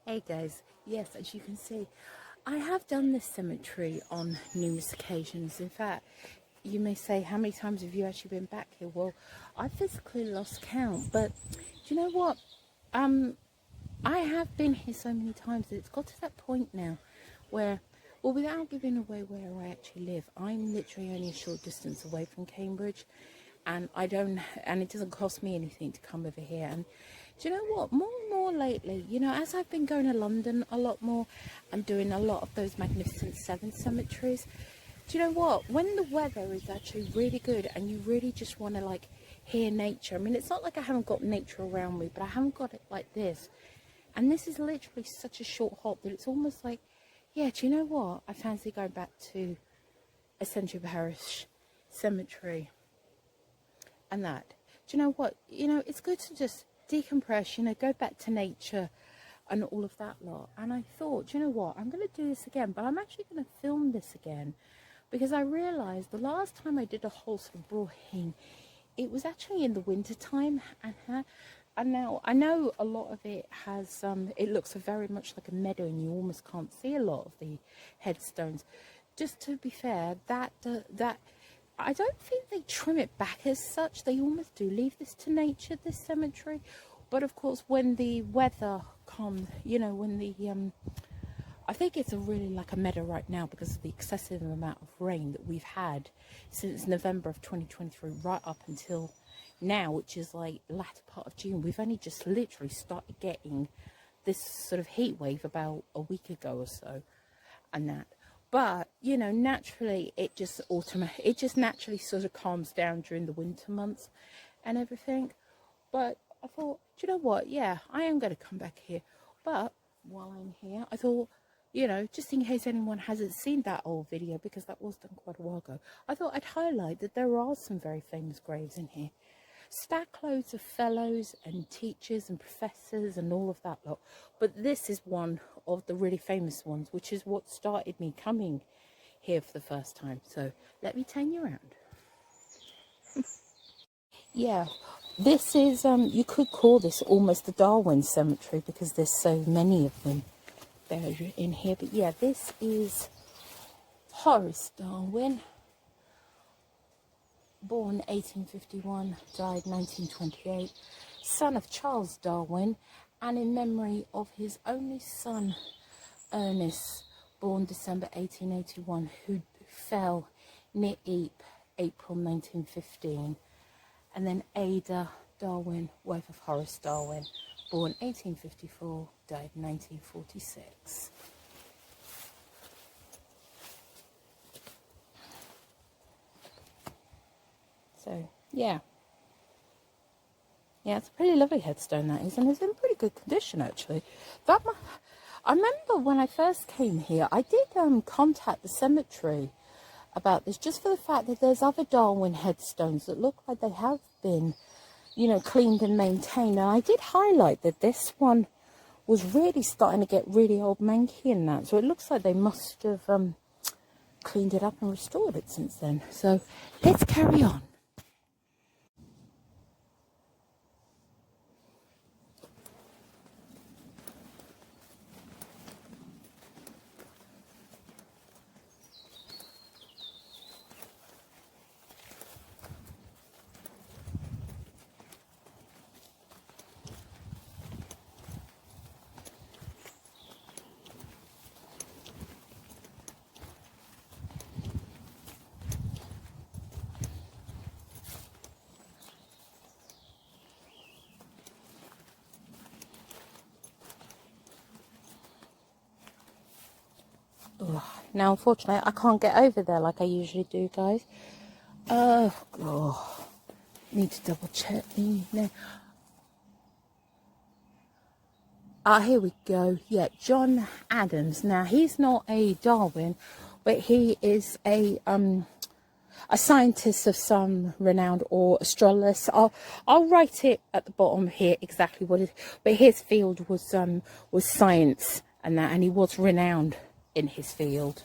Hey guys, yes, as you can see, I have done this cemetery on numerous occasions. In fact, you may say, how many times have you actually been back here? Well, I physically lost count, but do you know what? I have been here so many times that it's got to that point now where, well, without giving away where I actually live, I'm literally only a short distance away from Cambridge, and it doesn't cost me anything to come over here. And do you know what? More and more lately, as I've been going to London a lot more and doing a lot of those magnificent seven cemeteries, do you know what? When the weather is actually really good and you really just want to hear nature. I mean, it's not like I haven't got nature around me, but I haven't got it like this. And this is literally such a short hop that it's almost like, yeah, do you know what? I fancy going back to Ascension Parish cemetery and that. Do you know what? It's good to just decompress, go back to nature and all of that lot. And I thought, do you know what? I'm going to do this again, but I'm actually going to film this again because I realised the last time I did a whole sort of broading, it was actually in the winter time. And now I know a lot of it has, it looks very much like a meadow and you almost can't see a lot of the headstones. Just to be fair, that I don't think they trim it back as such. They almost do leave this to nature, this cemetery. But of course, when the weather comes, I think it's really like a meadow right now because of the excessive amount of rain that we've had since November of 2023 right up until now, which is like latter part of June. We've only just literally started getting this sort of heat wave about a week ago or so, and that. But naturally, it just naturally sort of calms down during the winter months and everything. But I thought, do you know what? Yeah, I am going to come back here. But while I'm here, I thought, just in case anyone hasn't seen that old video, because that was done quite a while ago, I thought I'd highlight that there are some very famous graves in here. Stack loads of fellows and teachers and professors and all of that lot. But this is one of the really famous ones, which is what started me coming here for the first time. So let me turn you around. Yeah, this is, you could call this almost the Darwin cemetery because there's so many of them buried in here. But yeah, this is Horace Darwin, born 1851, died 1928, son of Charles Darwin, and in memory of his only son, Ernest, born December 1881, who fell near Ypres, April 1915. And then Ada Darwin, wife of Horace Darwin, born 1854, died 1946. So, yeah. Yeah, it's a pretty lovely headstone, that is, and it's in pretty good condition, actually. I remember when I first came here, I did contact the cemetery about this, just for the fact that there's other Darwin headstones that look like they have been, cleaned and maintained. And I did highlight that this one was really starting to get really old manky and that. So it looks like they must have cleaned it up and restored it since then. So let's carry on. Ugh. Now, unfortunately, I can't get over there like I usually do, guys. Oh, need to double check the name. Here we go. Yeah, John Adams. Now, he's not a Darwin, but he is a scientist of some renown, or astrologist. I'll write it at the bottom here exactly what it is. But his field was science and that, and he was renowned in his field.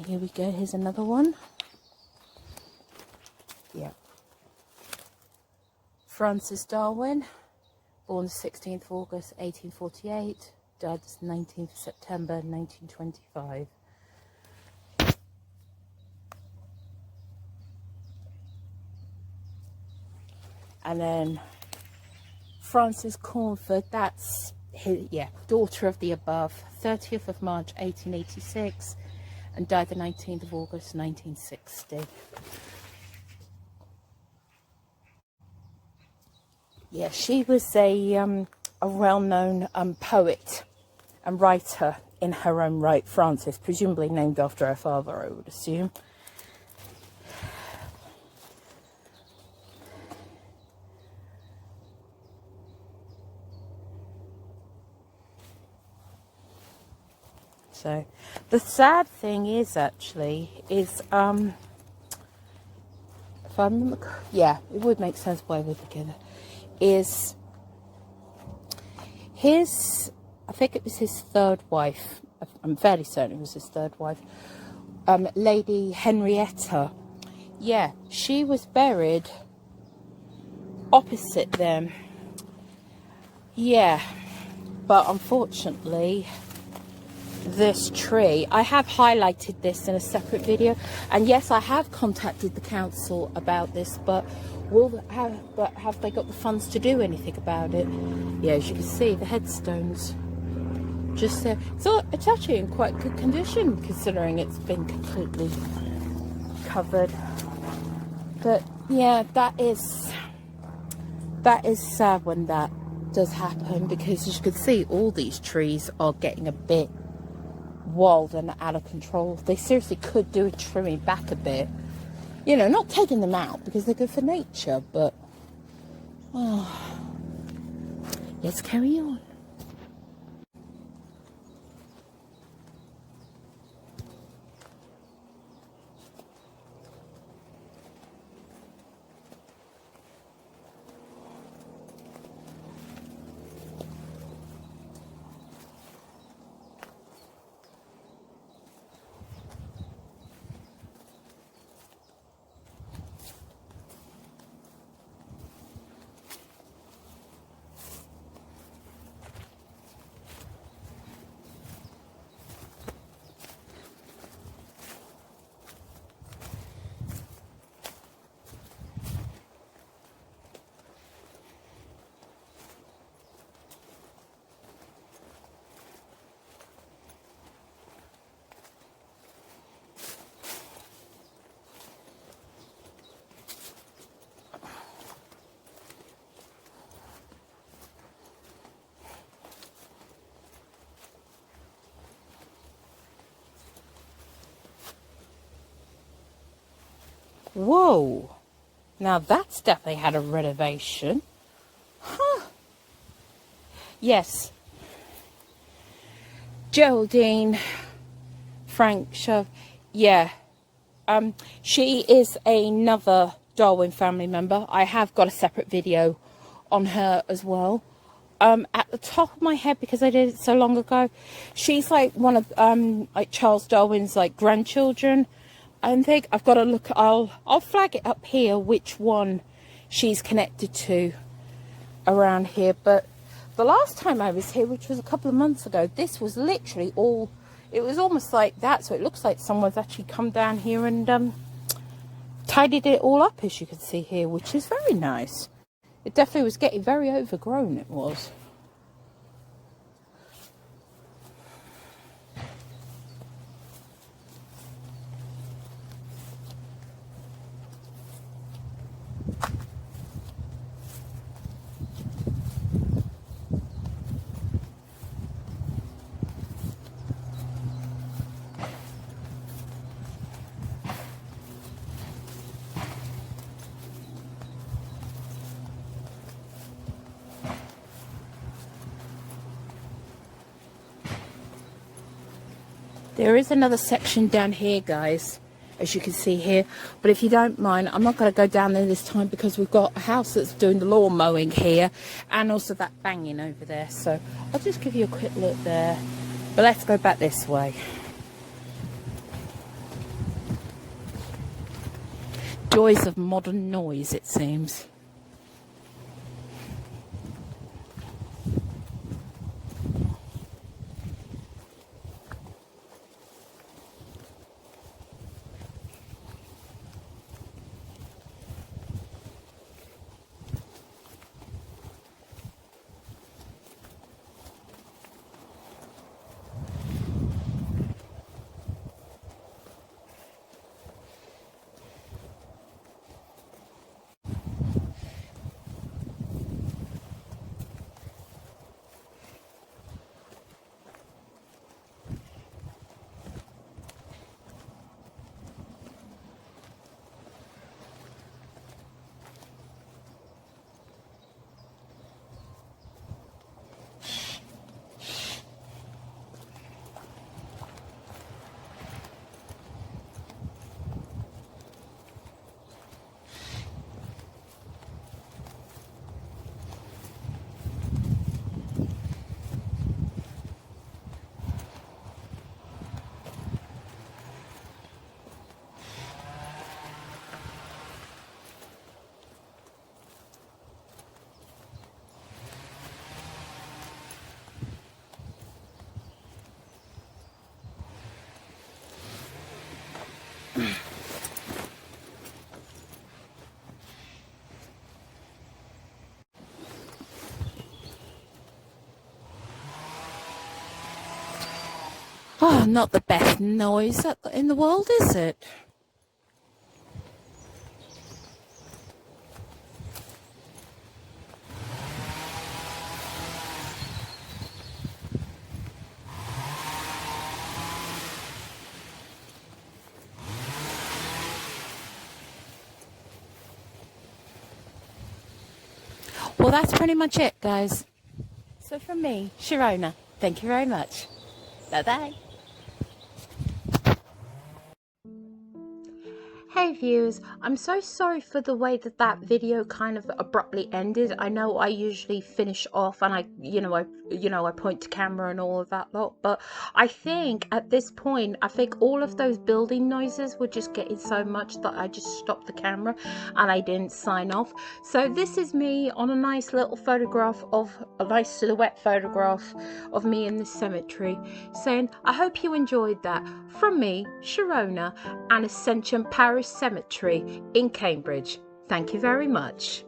here we go. Here's another one. Yeah. Francis Darwin, born the 16th of August 1848, died the 19th of September 1925. And then Francis Cornford, that's his, yeah, daughter of the above, 30th of March 1886, and died the 19th of August 1960. Yeah, she was a well-known poet and writer in her own right, Frances, presumably named after her father, I would assume. So, the sad thing is actually, if I remember, yeah, it would make sense why we're together, is his, I think it was his third wife, I'm fairly certain it was his third wife, Lady Henrietta. Yeah, she was buried opposite them. Yeah, but unfortunately, this tree, I have highlighted this in a separate video, and yes, I have contacted the council about this, but have they got the funds to do anything about it? Yeah, as you can see, the headstones just there. So it's actually in quite good condition considering it's been completely covered. But yeah, that is sad when that does happen, because as you can see, all these trees are getting a bit wild and out of control. They seriously could do a trimming back a bit, you know, not taking them out because they're good for nature, but let's carry on. Whoa, now that's definitely had a renovation. Huh. Yes, Geraldine Frank Shove, yeah, she is another Darwin family member. I have got a separate video on her as well. At the top of my head, because I did it so long ago, she's like one of like Charles Darwin's like grandchildren. I think I've got to look. I'll flag it up here which one she's connected to around here. But the last time I was here, which was a couple of months ago, this was literally all. It was almost like that. So it looks like someone's actually come down here and tidied it all up, as you can see here, which is very nice. It definitely was getting very overgrown. It was. There is another section down here, guys, as you can see here. But if you don't mind, I'm not going to go down there this time because we've got a house that's doing the lawn mowing here and also that banging over there. So I'll just give you a quick look there. But let's go back this way. Joys of modern noise, it seems. Oh, not the best noise in the world, is it? Well, that's pretty much it, guys. So from me, Sharona, thank you very much. Bye-bye. Hey viewers, I'm so sorry for the way that video kind of abruptly ended. I know I usually finish off and I point to camera and all of that lot, but I think at this point, I think all of those building noises were just getting so much that I just stopped the camera and I didn't sign off. So this is me on a nice little photograph of a nice silhouette photograph of me in the cemetery, saying I hope you enjoyed that. From me, Sharona, and Ascension Parish Cemetery in Cambridge. Thank you very much.